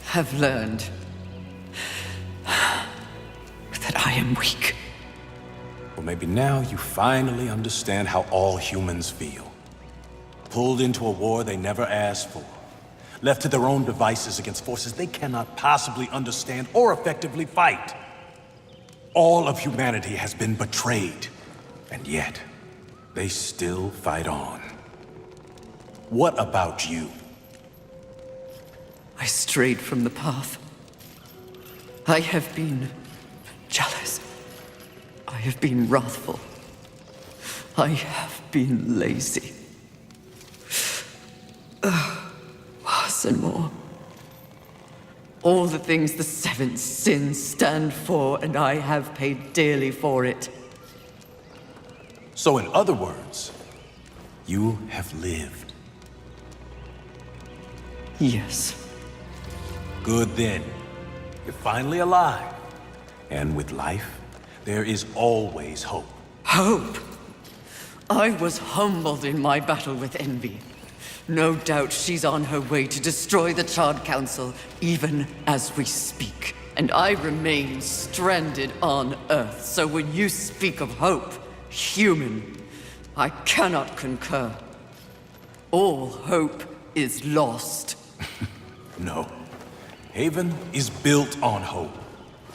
have learned that I am weak. Well, maybe now you finally understand how all humans feel. Pulled into a war they never asked for. Left to their own devices against forces they cannot possibly understand or effectively fight. All of humanity has been betrayed, and yet they still fight on. What about you? I strayed from the path. I have been jealous. I have been wrathful. I have been lazy. Worse and more. All the things the seventh sins stand for, and I have paid dearly for it. So in other words, you have lived. Yes. Good then. You're finally alive. And with life, there is always hope. Hope? I was humbled in my battle with envy. No doubt she's on her way to destroy the Charred Council, even as we speak. And I remain stranded on Earth, so when you speak of hope, human, I cannot concur. All hope is lost. No. Haven is built on hope.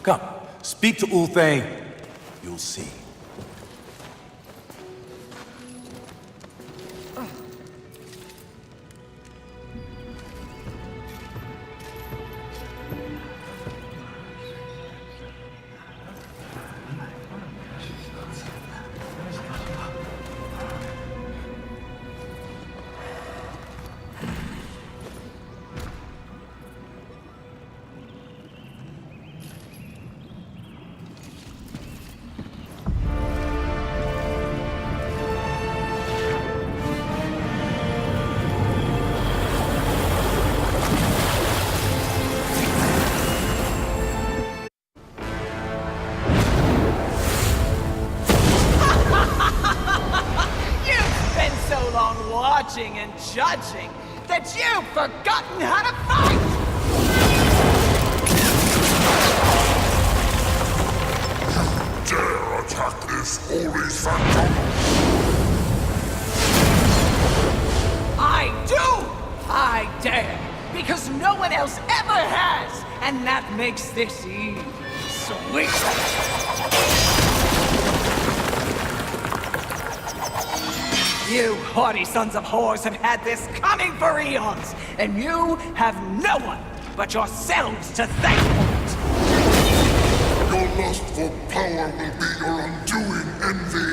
Come, speak to Ulthane. You'll see. And judging that you've forgotten how to fight! Dare attack this holy phantom! I do! I dare! Because no one else ever has! And that makes this eve sweet! You haughty sons of whores have had this coming for eons, and you have no one but yourselves to thank for it. Your lust for power will be your undoing, Envy.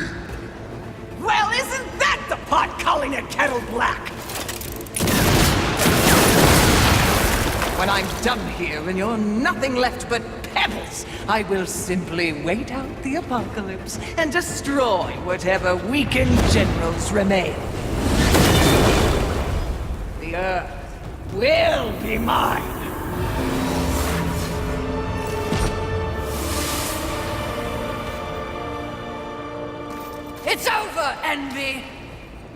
Well, isn't that the pot calling a kettle black? When I'm done here and you're nothing left but pebbles, I will simply wait out the apocalypse and destroy whatever weakened generals remain. The Earth will be mine! It's over, Envy!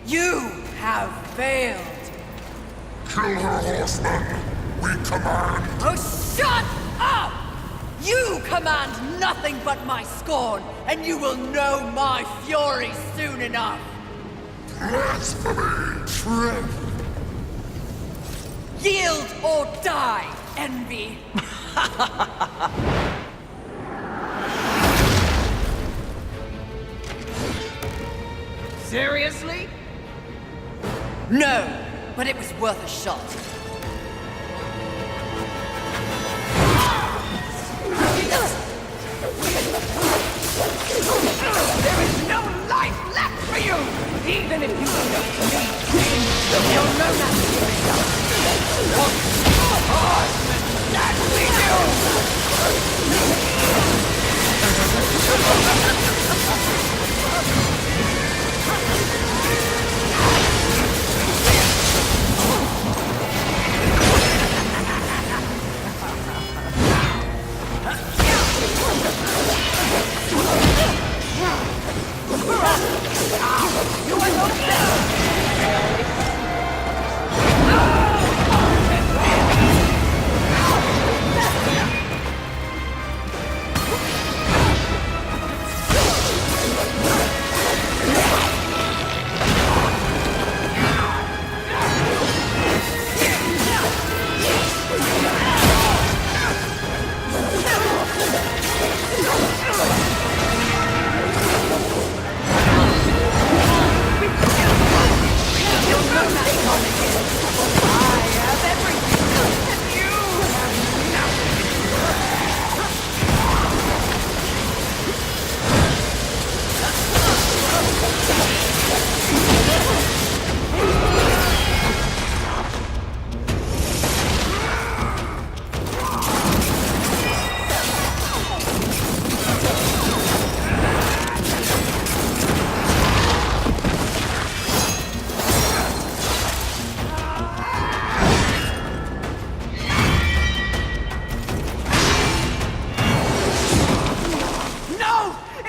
You have failed! Kill her, horseman! We command! Oh, shut up! You command nothing but my scorn, and you will know my fury soon enough! Blasphemy! Truth! Yield or die, Envy! Seriously? No, but it was worth a shot. There is no life left for you! Even if you don't me, you'll know that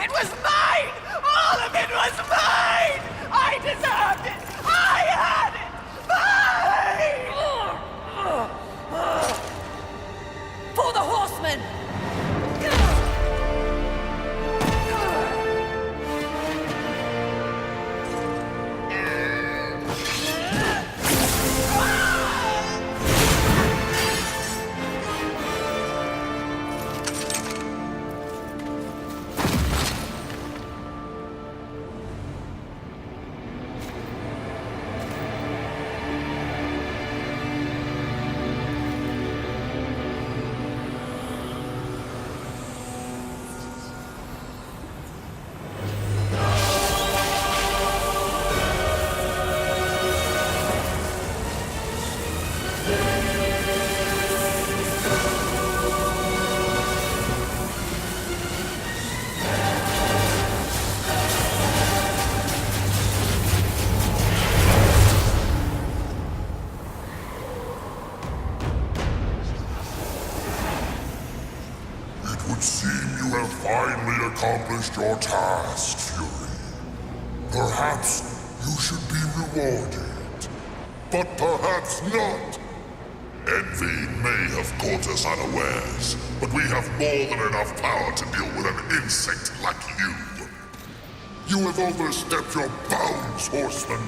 It was mine! All of it was mine! I deserved it! I had it! Mine! For the horsemen! It would seem you have finally accomplished your task, Fury. Perhaps you should be rewarded, but perhaps not. Envy may have caught us unawares, but we have more than enough power to deal with an insect like you. You have overstepped your bounds, horseman.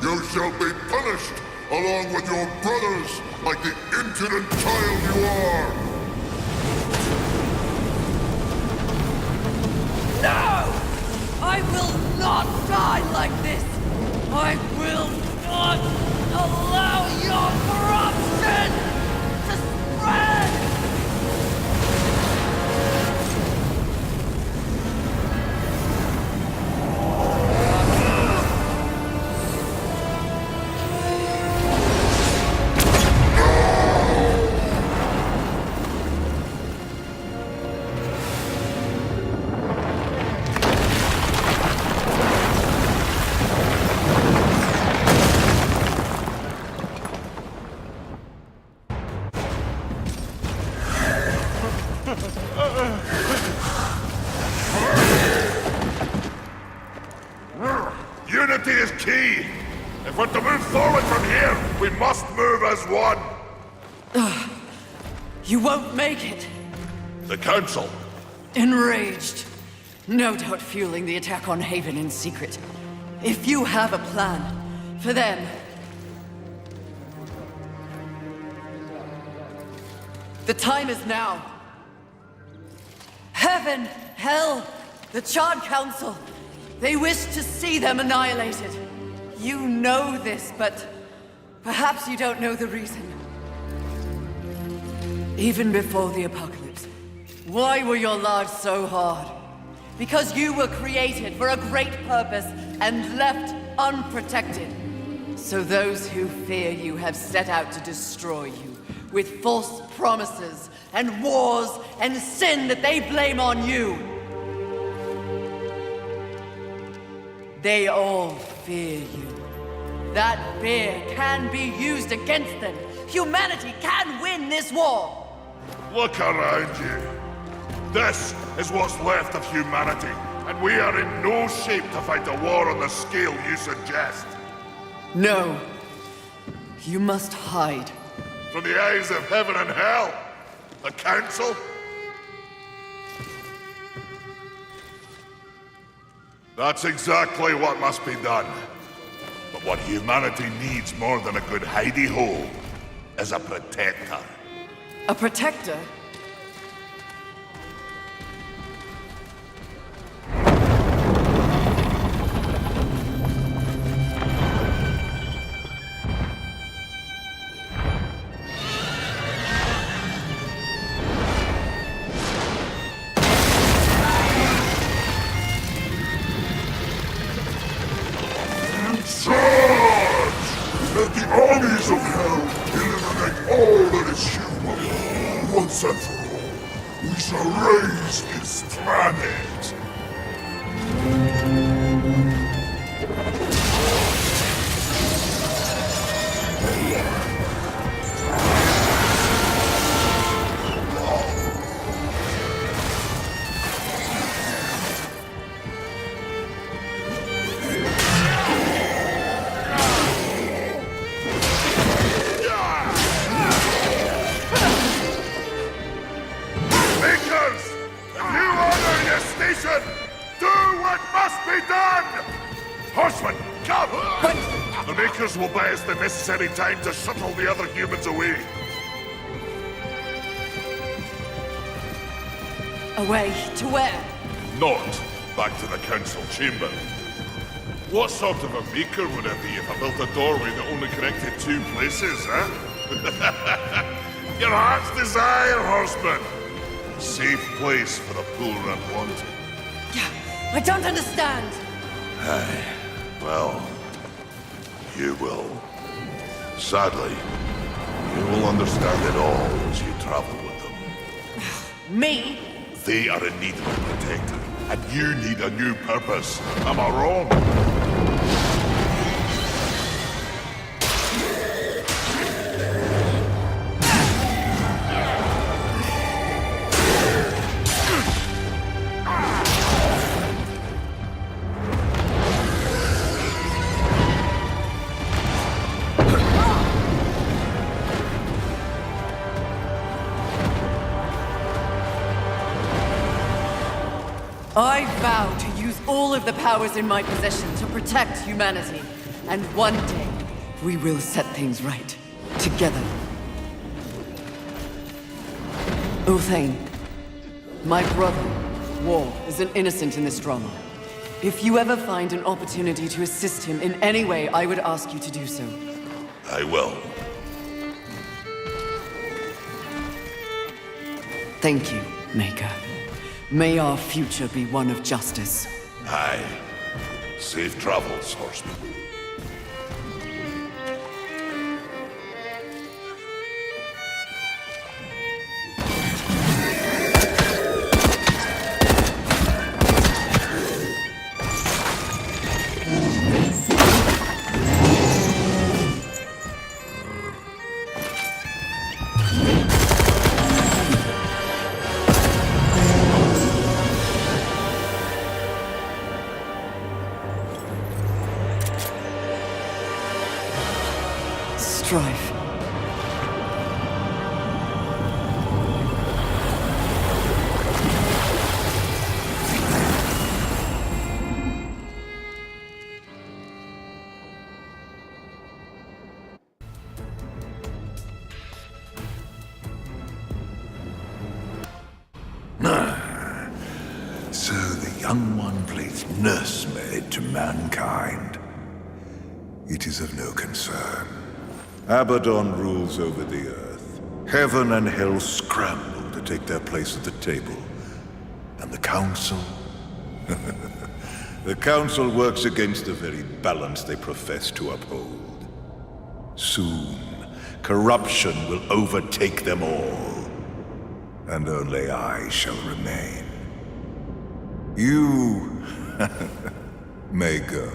You shall be punished, along with your brothers, like the impudent child you are. No! I will not die like this! I will not allow your corruption to spread! Unity is key. If we're to move forward from here, we must move as one. You won't make it. The Council. Enraged. No doubt fueling the attack on Haven in secret. If you have a plan for them... The time is now. Heaven, hell, the Charred Council. They wish to see them annihilated. You know this, but perhaps you don't know the reason. Even before the apocalypse, why were your lives so hard? Because you were created for a great purpose and left unprotected. So those who fear you have set out to destroy you with false promises and wars and sin that they blame on you. They all fear you. That fear can be used against them. Humanity can win this war. Look around you. This is what's left of humanity, and we are in no shape to fight a war on the scale you suggest. No. You must hide. From the eyes of heaven and hell? The Council? That's exactly what must be done. But what humanity needs more than a good hidey-hole is a protector. A protector? Let the armies of hell eliminate all that is human, once and done! Horseman, come! The Makers will buy us the necessary time to shuttle the other humans away. Away to where? Not back to the council chamber. What sort of a maker would I be if I built a doorway that only connected two places, huh? Your heart's desire, horseman. Safe place for the poor unwanted. I don't understand. Aye, well, you will. Sadly, you will understand it all as you travel with them. Me? They are in need of a protector, and you need a new purpose. Am I wrong? I vow to use all of the powers in my possession to protect humanity. And one day, we will set things right. Together. Uthane, my brother, War, is an innocent in this drama. If you ever find an opportunity to assist him in any way, I would ask you to do so. I will. Thank you, Maker. May our future be one of justice. Aye. Safe travels, horseman. Strife. So the young one plays nursemaid to mankind. It is of no concern. Abaddon rules over the earth. Heaven and hell scramble to take their place at the table. And the council? The council works against the very balance they profess to uphold. Soon, corruption will overtake them all. And only I shall remain. You may go.